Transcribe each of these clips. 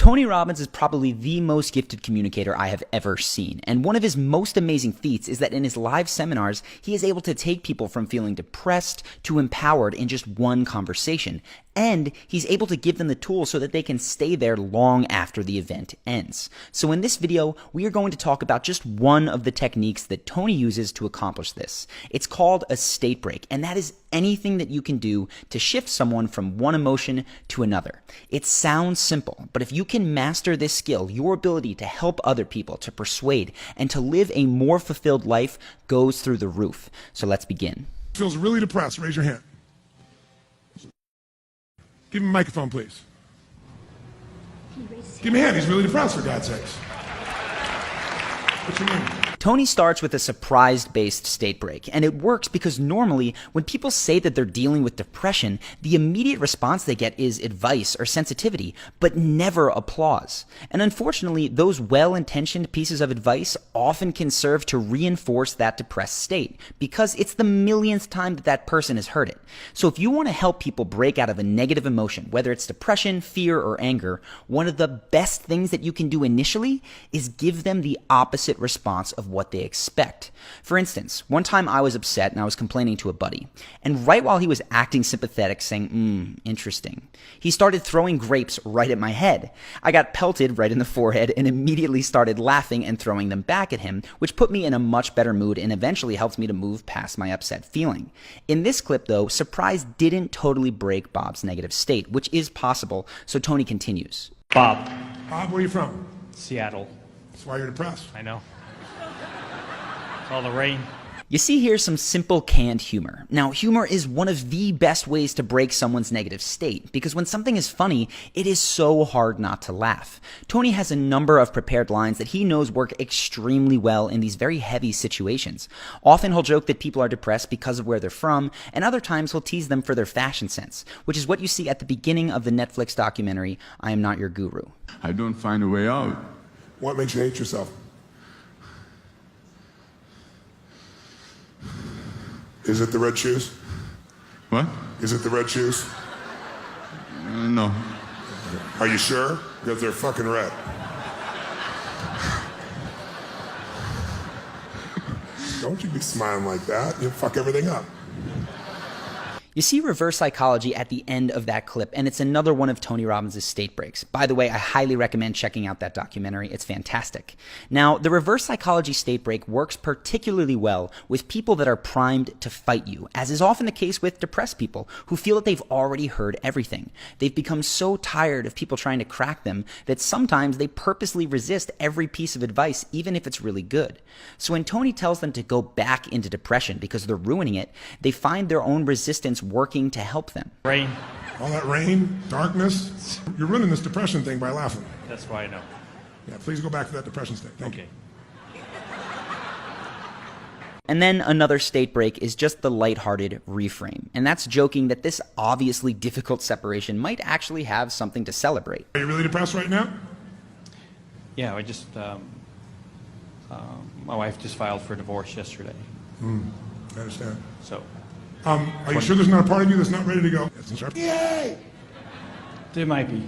Tony Robbins is probably the most gifted communicator I have ever seen, and one of his most amazing feats is that in his live seminars, he is able to take people from feeling depressed to empowered in just one conversation, and he's able to give them the tools so that they can stay there long after the event ends. So in this video, we are going to talk about just one of the techniques that Tony uses to accomplish this. It's called a state break, and that is anything that you can do to shift someone from one emotion to another. It sounds simple, but if you can master this skill, your ability to help other people, to persuade, and to live a more fulfilled life goes through the roof. So let's begin. Feels really depressed. Raise your hand. Give him a microphone, please. Give him a hand. He's really depressed, for God's sakes. What's your name? Tony starts with a surprise-based state break, and it works because normally when people say that they're dealing with depression, the immediate response they get is advice or sensitivity, but never applause. And unfortunately, those well-intentioned pieces of advice often can serve to reinforce that depressed state because it's the millionth time that that person has heard it. So if you want to help people break out of a negative emotion, whether it's depression, fear, or anger, one of the best things that you can do initially is give them the opposite response of what they expect. For instance, one time I was upset and I was complaining to a buddy, and right while he was acting sympathetic, saying, interesting, he started throwing grapes right at my head. I got pelted right in the forehead and immediately started laughing and throwing them back at him, which put me in a much better mood and eventually helped me to move past my upset feeling. In this clip, though, surprise didn't totally break Bob's negative state, which is possible, so Tony continues. Bob. Bob, where are you from? Seattle. That's why you're depressed. I know. All the rain. You see here some simple canned humor. Now, humor is one of the best ways to break someone's negative state, because when something is funny, it is so hard not to laugh. Tony has a number of prepared lines that he knows work extremely well in these very heavy situations. Often he'll joke that people are depressed because of where they're from, and other times he'll tease them for their fashion sense, which is what you see at the beginning of the Netflix documentary, I Am Not Your Guru. I don't find a way out. What makes you hate yourself? Is it the red shoes? What? Is it the red shoes? No. Are you sure? Because they're fucking red. Don't you be smiling like that. You'll fuck everything up. You see reverse psychology at the end of that clip, and it's another one of Tony Robbins' state breaks. By the way, I highly recommend checking out that documentary. It's fantastic. Now, the reverse psychology state break works particularly well with people that are primed to fight you, as is often the case with depressed people who feel that they've already heard everything. They've become so tired of people trying to crack them that sometimes they purposely resist every piece of advice, even if it's really good. So when Tony tells them to go back into depression because they're ruining it, they find their own resistance working to help them. Rain. All that rain, darkness. You're ruining this depression thing by laughing. That's why I know. Yeah, please go back to that depression state. Thank you. And then another state break is just the lighthearted reframe. And that's joking that this obviously difficult separation might actually have something to celebrate. Are you really depressed right now? Yeah, I just, my wife just filed for divorce yesterday. I understand. So, Are you sure there's not a part of you that's not ready to go? Yay! there might be.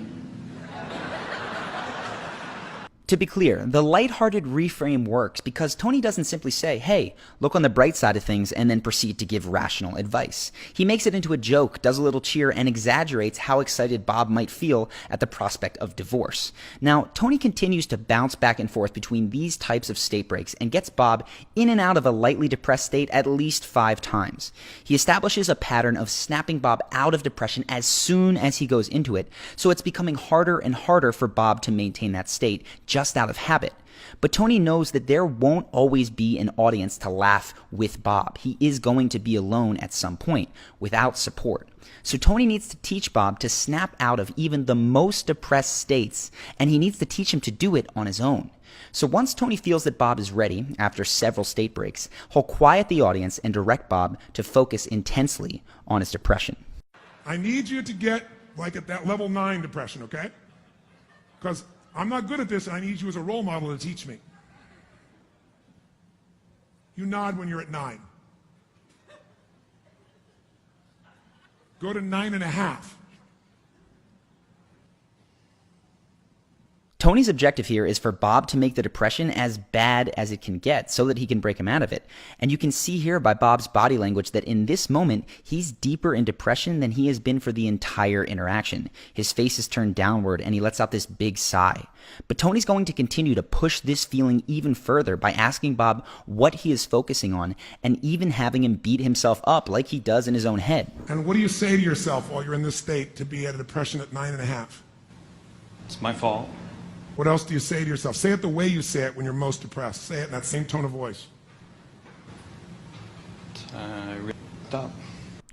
To be clear, the lighthearted reframe works because Tony doesn't simply say, hey, look on the bright side of things, and then proceed to give rational advice. He makes it into a joke, does a little cheer, and exaggerates how excited Bob might feel at the prospect of divorce. Now, Tony continues to bounce back and forth between these types of state breaks and gets Bob in and out of a lightly depressed state at least 5 times. He establishes a pattern of snapping Bob out of depression as soon as he goes into it, so it's becoming harder and harder for Bob to maintain that state just out of habit. But Tony knows that there won't always be an audience to laugh with Bob. He is going to be alone at some point without support. So Tony needs to teach Bob to snap out of even the most depressed states, and he needs to teach him to do it on his own. So once Tony feels that Bob is ready, after several state breaks, he'll quiet the audience and direct Bob to focus intensely on his depression. I need you to get like at that level 9 depression, okay? Because I'm not good at this, and I need you as a role model to teach me. You nod when you're at 9. Go to 9.5. Tony's objective here is for Bob to make the depression as bad as it can get so that he can break him out of it. And you can see here by Bob's body language that in this moment, he's deeper in depression than he has been for the entire interaction. His face is turned downward and he lets out this big sigh. But Tony's going to continue to push this feeling even further by asking Bob what he is focusing on and even having him beat himself up like he does in his own head. And what do you say to yourself while you're in this state to be at a depression at 9.5? It's my fault. What else do you say to yourself? Say it the way you say it when you're most depressed. Say it in that same tone of voice. I really f***ed up.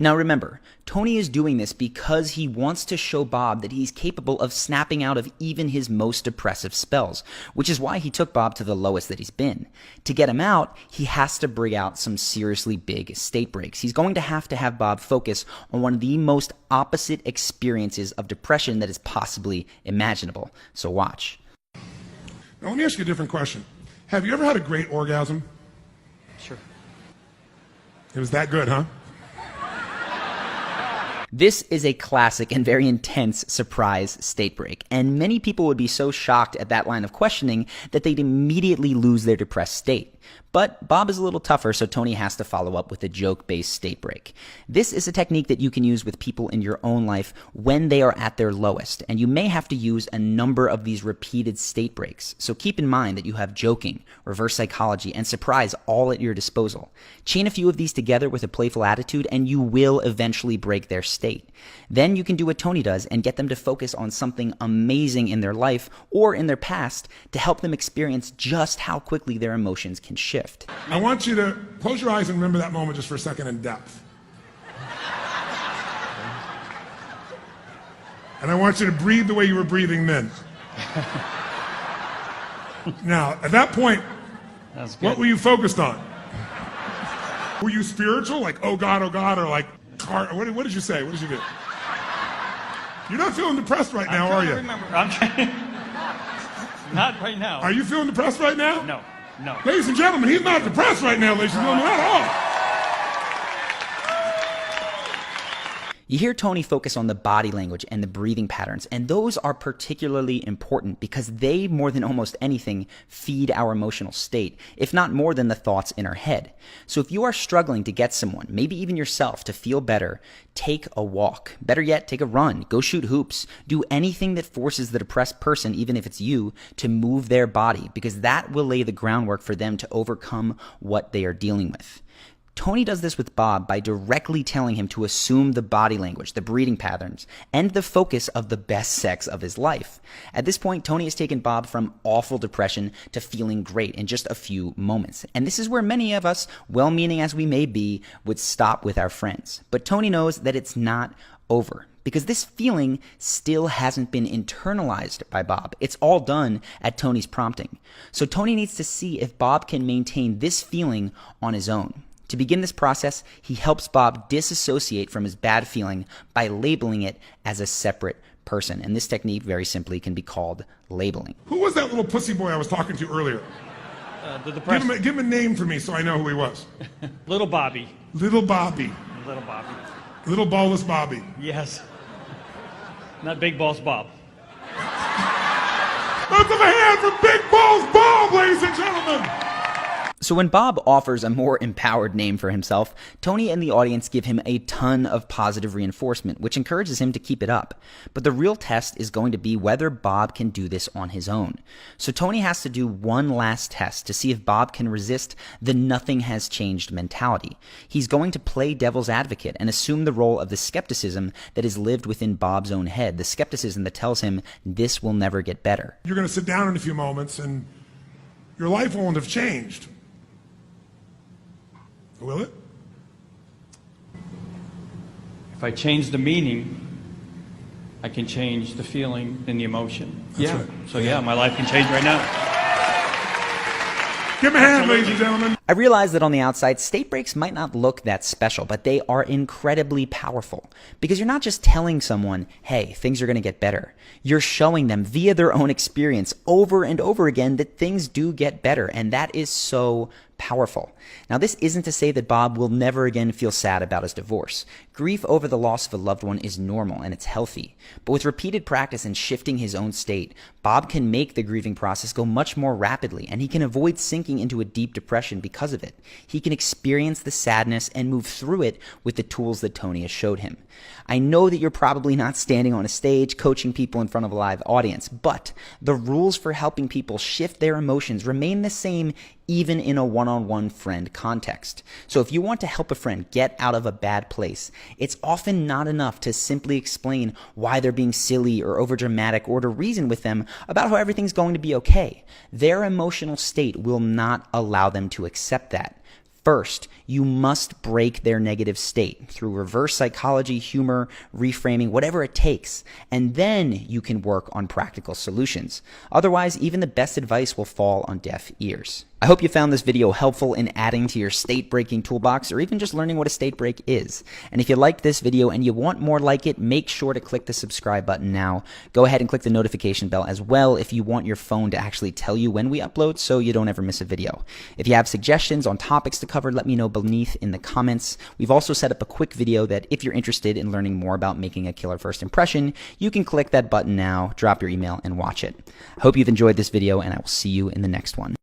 Now remember, Tony is doing this because he wants to show Bob that he's capable of snapping out of even his most depressive spells, which is why he took Bob to the lowest that he's been. To get him out, he has to bring out some seriously big state breaks. He's going to have Bob focus on one of the most opposite experiences of depression that is possibly imaginable. So watch. Now let me ask you a different question. Have you ever had a great orgasm? Sure. It was that good, huh? This is a classic and very intense surprise state break, and many people would be so shocked at that line of questioning that they'd immediately lose their depressed state. But Bob is a little tougher, so Tony has to follow up with a joke-based state break. This is a technique that you can use with people in your own life when they are at their lowest, and you may have to use a number of these repeated state breaks. So keep in mind that you have joking, reverse psychology, and surprise all at your disposal. Chain a few of these together with a playful attitude, and you will eventually break their state. Then you can do what Tony does and get them to focus on something amazing in their life or in their past to help them experience just how quickly their emotions can shift. I want you to close your eyes and remember that moment just for a second in depth. And I want you to breathe the way you were breathing then. Now, at that point, what were you focused on? Were you spiritual, like, oh God, or like, what did you say? What did you do? You're not feeling depressed right now, are you? I'm trying. Not right now. Are you feeling depressed right now? No. No. Ladies and gentlemen, he's not depressed right now, ladies and gentlemen, not at all. You hear Tony focus on the body language and the breathing patterns, and those are particularly important because they, more than almost anything, feed our emotional state, if not more than the thoughts in our head. So if you are struggling to get someone, maybe even yourself, to feel better, take a walk. Better yet, take a run, go shoot hoops, do anything that forces the depressed person, even if it's you, to move their body, because that will lay the groundwork for them to overcome what they are dealing with. Tony does this with Bob by directly telling him to assume the body language, the breathing patterns, and the focus of the best sex of his life. At this point, Tony has taken Bob from awful depression to feeling great in just a few moments. And this is where many of us, well-meaning as we may be, would stop with our friends. But Tony knows that it's not over, because this feeling still hasn't been internalized by Bob. It's all done at Tony's prompting. So Tony needs to see if Bob can maintain this feeling on his own. To begin this process, he helps Bob disassociate from his bad feeling by labeling it as a separate person. And this technique, very simply, can be called labeling. Who was that little pussy boy I was talking to earlier? The depressed. Give him a name for me so I know who he was. Little Bobby. Little Bobby. Little Bobby. Little ballless Bobby. Yes. Not Big Balls Bob. Let's have a hand for Big Balls Bob, ladies and gentlemen! So when Bob offers a more empowered name for himself, Tony and the audience give him a ton of positive reinforcement, which encourages him to keep it up. But the real test is going to be whether Bob can do this on his own. So Tony has to do one last test to see if Bob can resist the nothing has changed mentality. He's going to play devil's advocate and assume the role of the skepticism that is lived within Bob's own head, the skepticism that tells him this will never get better. You're going to sit down in a few moments and your life won't have changed. Will it? If I change the meaning, I can change the feeling and the emotion. That's right. So yeah, my life can change right now. Give him a hand, ladies and gentlemen. I realize that on the outside, state breaks might not look that special, but they are incredibly powerful because you're not just telling someone, hey, things are going to get better. You're showing them via their own experience over and over again that things do get better, and that is so powerful. Now, this isn't to say that Bob will never again feel sad about his divorce. Grief over the loss of a loved one is normal and it's healthy. But with repeated practice and shifting his own state, Bob can make the grieving process go much more rapidly, and he can avoid sinking into a deep depression because of it. He can experience the sadness and move through it with the tools that Tony has showed him. I know that you're probably not standing on a stage coaching people in front of a live audience, but the rules for helping people shift their emotions remain the same even in a one-on-one friend context. So if you want to help a friend get out of a bad place, it's often not enough to simply explain why they're being silly or overdramatic, or to reason with them about how everything's going to be okay. Their emotional state will not allow them to accept that. First, you must break their negative state through reverse psychology, humor, reframing, whatever it takes, and then you can work on practical solutions. Otherwise, even the best advice will fall on deaf ears. I hope you found this video helpful in adding to your state breaking toolbox, or even just learning what a state break is. And if you liked this video and you want more like it, make sure to click the subscribe button now. Go ahead and click the notification bell as well if you want your phone to actually tell you when we upload so you don't ever miss a video. If you have suggestions on topics to cover, let me know beneath in the comments. We've also set up a quick video that if you're interested in learning more about making a killer first impression, you can click that button now, drop your email, and watch it. I hope you've enjoyed this video, and I will see you in the next one.